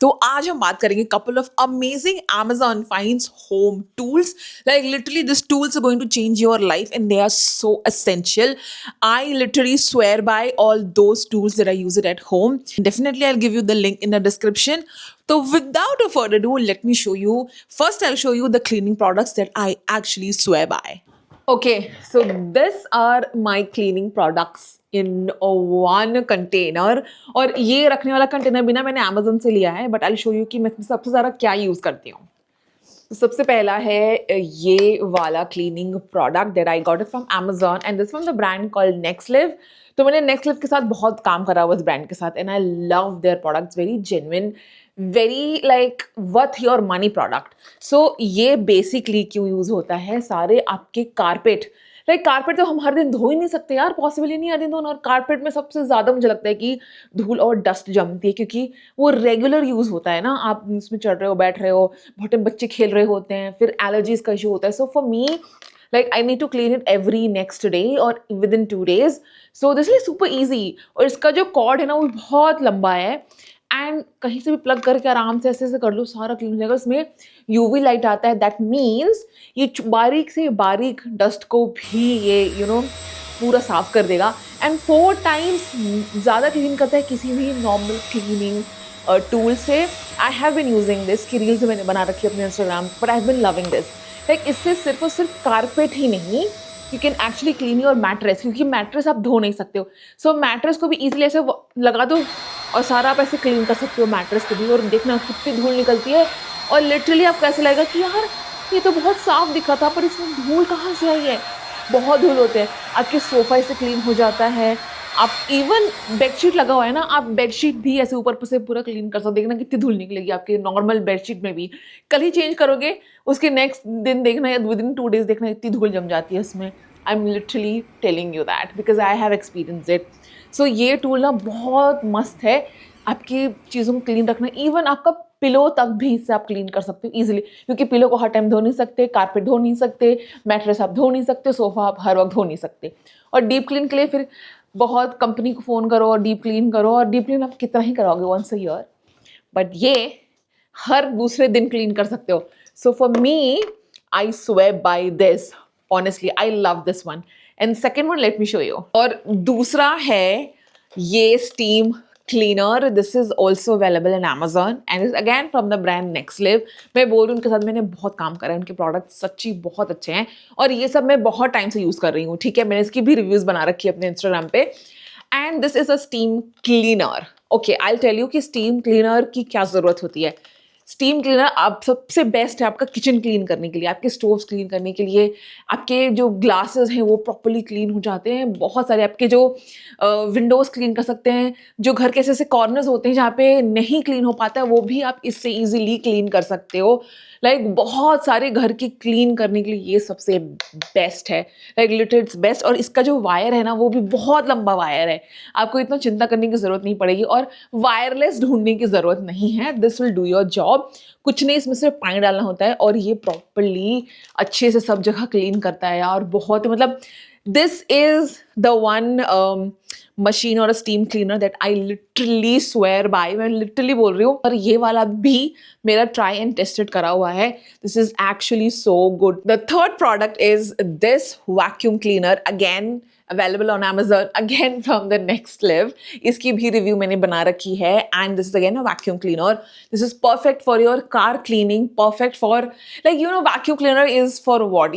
तो आज हम बात करेंगे couple of amazing Amazon finds home tools. Like literally, these tools are going to change your life, and they are so essential. I literally swear by all those tools that I use it at home. Definitely, I'll give you the link in the description. So without a further ado, let me show you. First, I'll show you the cleaning products that I actually swear by. Okay, so these are my cleaning products in one container. और ये रखने वाला container भी ना मैंने Amazon से लिया है, बट आई शो यू कि मैं सबसे ज़्यादा क्या यूज़ करती हूँ. तो सबसे पहला है ये वाला cleaning product that I got it from Amazon and this from the brand called Nextliv. तो मैंने नेक्स्टलिव के साथ बहुत काम करा हुआ इस ब्रांड के साथ and I love their products. Very genuine, very like worth your money product. So ये बेसिकली क्यों यूज़ होता है, सारे आपके कारपेट, लाइक कारपेट तो हम हर दिन धो ही नहीं सकते यार, पॉसिबल ही नहीं हर दिन धोना. और कारपेट में सबसे ज़्यादा मुझे लगता है कि धूल और डस्ट जमती है, क्योंकि वो रेगुलर यूज़ होता है ना. आप उसमें चढ़ रहे हो, बैठ रहे हो, बहुत टाइम बच्चे खेल रहे होते हैं, फिर एलर्जीज का इशू होता है. सो for me, like I need to clean it every next day or within 2 days. So this is super easy. और इसका जो कॉर्ड है ना वो बहुत लंबा है एंड कहीं से भी प्लग करके आराम से ऐसे ऐसे कर लो, सारा क्लीन हो जाएगा. इसमें यूवी लाइट आता है, दैट मीन्स ये बारीक से बारीक डस्ट को भी ये पूरा साफ कर देगा. एंड 4 टाइम्स ज़्यादा क्लीन करता है किसी भी नॉर्मल क्लीनिंग टूल से. I have been using this की रील्स मैंने बना रखी है अपने Instagram, but I have been loving this. Like इससे सिर्फ और सिर्फ कारपेट ही नहीं, you can actually clean your mattress, क्योंकि मैट्रेस आप धो नहीं सकते हो. सो मैट्रेस को भी ईजिली ऐसे लगा दो और सारा आप ऐसे क्लीन कर सकते हो मैट्रेस को भी. और देखना कितनी धूल निकलती है और लिटरली आपको ऐसे लगेगा कि यार ये तो बहुत साफ दिखा था, पर इसमें धूल कहाँ से आई है. बहुत धूल होते हैं. आपके सोफा से क्लीन हो जाता है. आप इवन बेडशीट लगा हुआ है ना, आप बेडशीट भी ऐसे ऊपर से पूरा क्लीन कर सकते हो. देखना कितनी धूल निकलेगी आपके नॉर्मल बेडशीट में भी. कल ही चेंज करोगे, उसके नेक्स्ट दिन देखना या विद इन 2 days देखना इतनी धूल जम जाती है इसमें. I am literally telling you that because I have experience it. So ये टूल ना बहुत मस्त है आपकी चीज़ों को क्लीन रखना. इवन आपका पिलो तक भी इससे आप क्लीन कर सकते हो ईजिली, क्योंकि पिलो को हर टाइम धो नहीं सकते, कारपेट धो नहीं सकते, मैट्रेस आप धो नहीं सकते, सोफा आप हर वक्त धो नहीं सकते. और डीप क्लीन के लिए फिर बहुत कंपनी को फ़ोन करो और डीप क्लीन करो, और डीप क्लीन आप कितना ही कराओगे वंस अ ईयर, बट ये हर दूसरे दिन क्लीन कर सकते हो. So for me, I swear by this. Honestly I love this one. And second one let me show you. और दूसरा है ये steam cleaner. This is also available in Amazon and is again from the brand Nextliv. मैं बोल रही हूँ उनके साथ मैंने बहुत काम करा है, उनके प्रोडक्ट सच्ची बहुत अच्छे हैं और ये सब मैं बहुत टाइम से यूज़ कर रही हूँ. ठीक है, मैंने इसकी भी रिव्यूज़ बना रखी है अपने इंस्टाग्राम पे. And this is a steam cleaner. Okay, I will tell you कि स्टीम क्लीनर की क्या ज़रूरत होती है. स्टीम क्लीनर आप सबसे बेस्ट है आपका किचन क्लीन करने के लिए, आपके स्टोव्स क्लीन करने के लिए. आपके जो ग्लासेस हैं वो प्रॉपर्ली क्लीन हो जाते हैं. बहुत सारे आपके जो विंडोज़ क्लीन कर सकते हैं. जो घर के ऐसे ऐसे कॉर्नर्स होते हैं जहाँ पे नहीं क्लीन हो पाता है, वो भी आप इससे ईजिली क्लीन कर सकते हो. लाइक बहुत सारे घर की क्लीन करने के लिए ये सबसे बेस्ट है. Like literally it's best. और इसका जो वायर है ना वो भी बहुत लंबा वायर है. आपको इतना चिंता करने की ज़रूरत नहीं पड़ेगी और वायरलेस ढूंढने की ज़रूरत नहीं है. This will do your job. कुछ नहीं, इसमें सिर्फ पानी डालना होता है और ये प्रॉपरली अच्छे से सब जगह क्लीन करता है यार. बहुत मतलब this is the one machine और steam cleaner that I literally swear by. मैं लिटरली बोल रही हूँ. और ये वाला भी मेरा ट्राई एंड टेस्टेड करा हुआ है. This is actually so good. The third product is this vacuum cleaner, again available on Amazon, again from the Nextliv. इसकी भी रिव्यू मैंने बना रखी है. And this is again a vacuum cleaner. This is perfect for your car cleaning, perfect for like vacuum cleaner is for what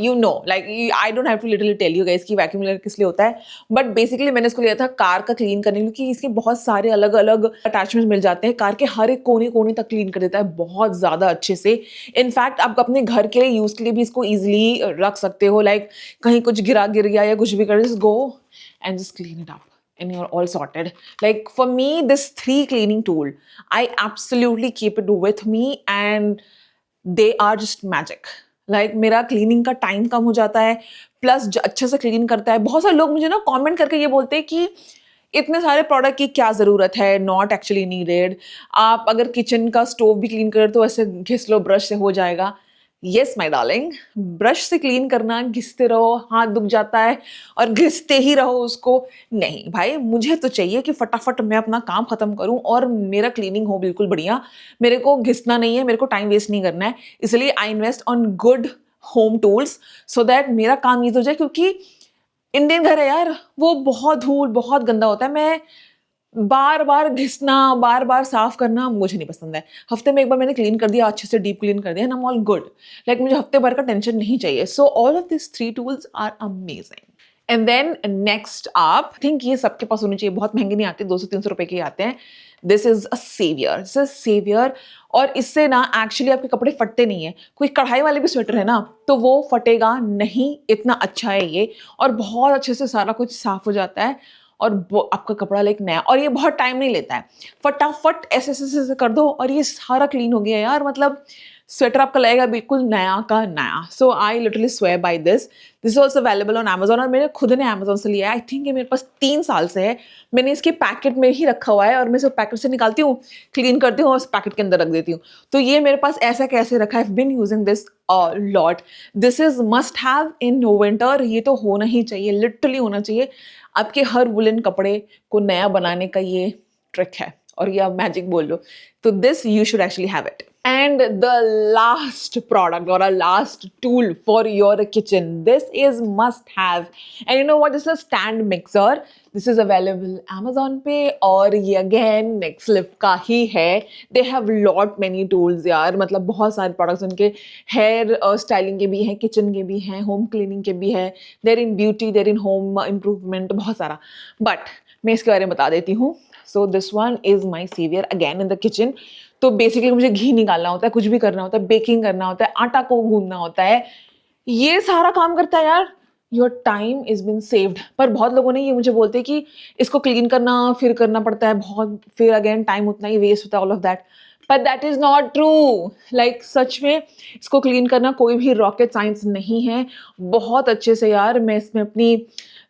like I don't have to literally tell you guys कि vacuum cleaner किस लिए होता है. But basically मैंने इसको लिया था car का क्लीन करने के लिए, क्योंकि इसके बहुत सारे अलग अलग अटैचमेंट्स मिल जाते हैं. कार के हर एक कोने कोने तक क्लीन कर देता है बहुत ज़्यादा अच्छे से. इनफैक्ट आप अपने घर के लिए यूज़ के लिए भी इसको ईजिली रख सकते हो. लाइक कहीं कुछ गिर गया या कुछ भी कर, just go and just clean it up and you're all sorted. Like for me, this 3 cleaning tool, I absolutely keep it with me and they are just magic. Like मेरा क्लीनिंग का टाइम कम हो जाता है, plus अच्छे से clean करता है. बहुत सारे लोग मुझे ना कमेंट करके ये बोलते हैं कि इतने सारे प्रोडक्ट की क्या ज़रूरत है, नॉट एक्चुअली नीडेड. आप अगर किचन का स्टोव भी क्लीन करें तो ऐसे घिस लो ब्रश से हो जाएगा. येस माय डार्लिंग, ब्रश से क्लीन करना, घिसते रहो, हाथ दुख जाता है और घिसते ही रहो उसको। नहीं भाई, मुझे तो चाहिए कि फटाफट मैं अपना काम खत्म करूं और मेरा क्लीनिंग हो बिल्कुल बढ़िया। मेरे को घिसना नहीं है, मेरे को टाइम वेस्ट नहीं करना है, इसलिए I invest on good home tools so that मेरा काम ईजी हो जाए। क्योंकि इंडियन घर है यार, वो बहुत धूल, बहुत गंदा होता है। मैं बार-बार घिसना, बार-बार साफ करना मुझे नहीं पसंद है। हफ्ते में एक बार मैंने क्लीन कर दिया, अच्छे से डीप क्लीन कर दिया and I am all good. Like मुझे हफ्ते भर का टेंशन नहीं चाहिए। So all of this 3 tools are amazing. And then next आप थिंक ये सबके पास होनी चाहिए, बहुत महंगे नहीं आते, 200-300 रुपए के ही आते हैं। This is a saviour, this is saviour. और इससे ना एक्चुअली आपके कपड़े फटते नहीं है। कोई कढ़ाई वाले भी स्वेटर है ना, तो वो फटेगा नहीं, इतना अच्छा है ये। और बहुत अच्छे से सारा कुछ साफ हो जाता है और आपका कपड़ा लाइक नया। और ये बहुत टाइम नहीं लेता है, फटाफट ऐसे ऐसे ऐसे कर दो और ये सारा क्लीन हो गया यार। मतलब स्वेटर आपका लगेगा बिल्कुल नया का नया। So I literally swear by this. This is also available on Amazon और मैंने खुद ने अमेजोन से लिया है। आई थिंक ये मेरे पास 3 साल से है। मैंने इसके पैकेट में ही रखा हुआ है और मैं इसे पैकेट से निकालती हूँ, क्लीन करती हूँ और उस पैकेट के अंदर रख देती हूँ। तो ये मेरे पास ऐसा कैसे रखा है, I been using this lot. This is must have in winter. ये तो होना ही चाहिए, लिटरली होना चाहिए। आपके हर वुलन कपड़े को नया बनाने का ये ट्रिक है और ये आप मैजिक बोल लो। तो this you should actually have it. And the last product or a last tool for your kitchen, this is must have. And you know what, this is a stand mixer. This is available Amazon पे और ये again Nextlip का ही है। They have lot many tools यार, मतलब बहुत सारे products उनके hair styling के भी हैं, kitchen के भी हैं, home cleaning के भी हैं, they're in beauty, they're in home improvement, बहुत सारा। But मैं इसके बारे में बता देती हूँ। So this one is my savior again in the kitchen. तो बेसिकली मुझे घी निकालना होता है, कुछ भी करना होता है, बेकिंग करना होता है, आटा को गूंदना होता है, ये सारा काम करता है यार। Your time is been saved. पर बहुत लोगों ने ये मुझे बोलते हैं कि इसको क्लीन करना फिर करना पड़ता है बहुत, फिर अगेन टाइम उतना ही वेस्ट होता है, all of that. But that is not true. Like such में इसको क्लीन करना कोई भी रॉकेट साइंस नहीं है। बहुत अच्छे से यार मैं इसमें अपनी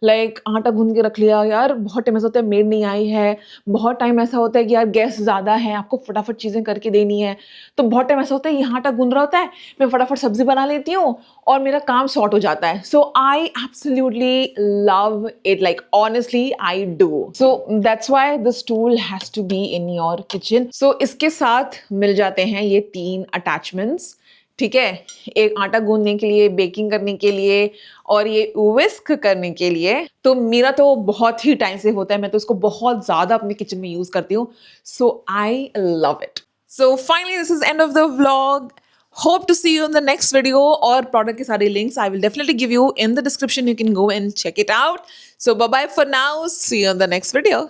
आटा गूंद के रख लिया यार। बहुत टाइम ऐसा होता है मेड नहीं आई है, बहुत टाइम ऐसा होता है कि यार गैस ज़्यादा है, आपको फटाफट चीज़ें करके देनी है। तो बहुत टाइम ऐसा होता है यहाँ आटा गूंद रहा होता है, मैं फटाफट सब्जी बना लेती हूँ और मेरा काम सॉर्ट हो जाता है। So I absolutely love it, like honestly I do. So that's why this tool has to be in your kitchen. So इसके साथ मिल जाते हैं ये 3 अटैचमेंट्स, ठीक है। एक आटा गूंदने के लिए, बेकिंग करने के लिए और ये विस्क करने के लिए। तो मेरा तो बहुत ही टाइम से होता है, मैं तो इसको बहुत ज्यादा अपने किचन में यूज करती हूँ। So I love it. So finally this is end of the vlog. Hope to see you in the next video, और product के सारे links I will definitely give you in the description. You can go and check it out. So bye bye for now. See you in the next video.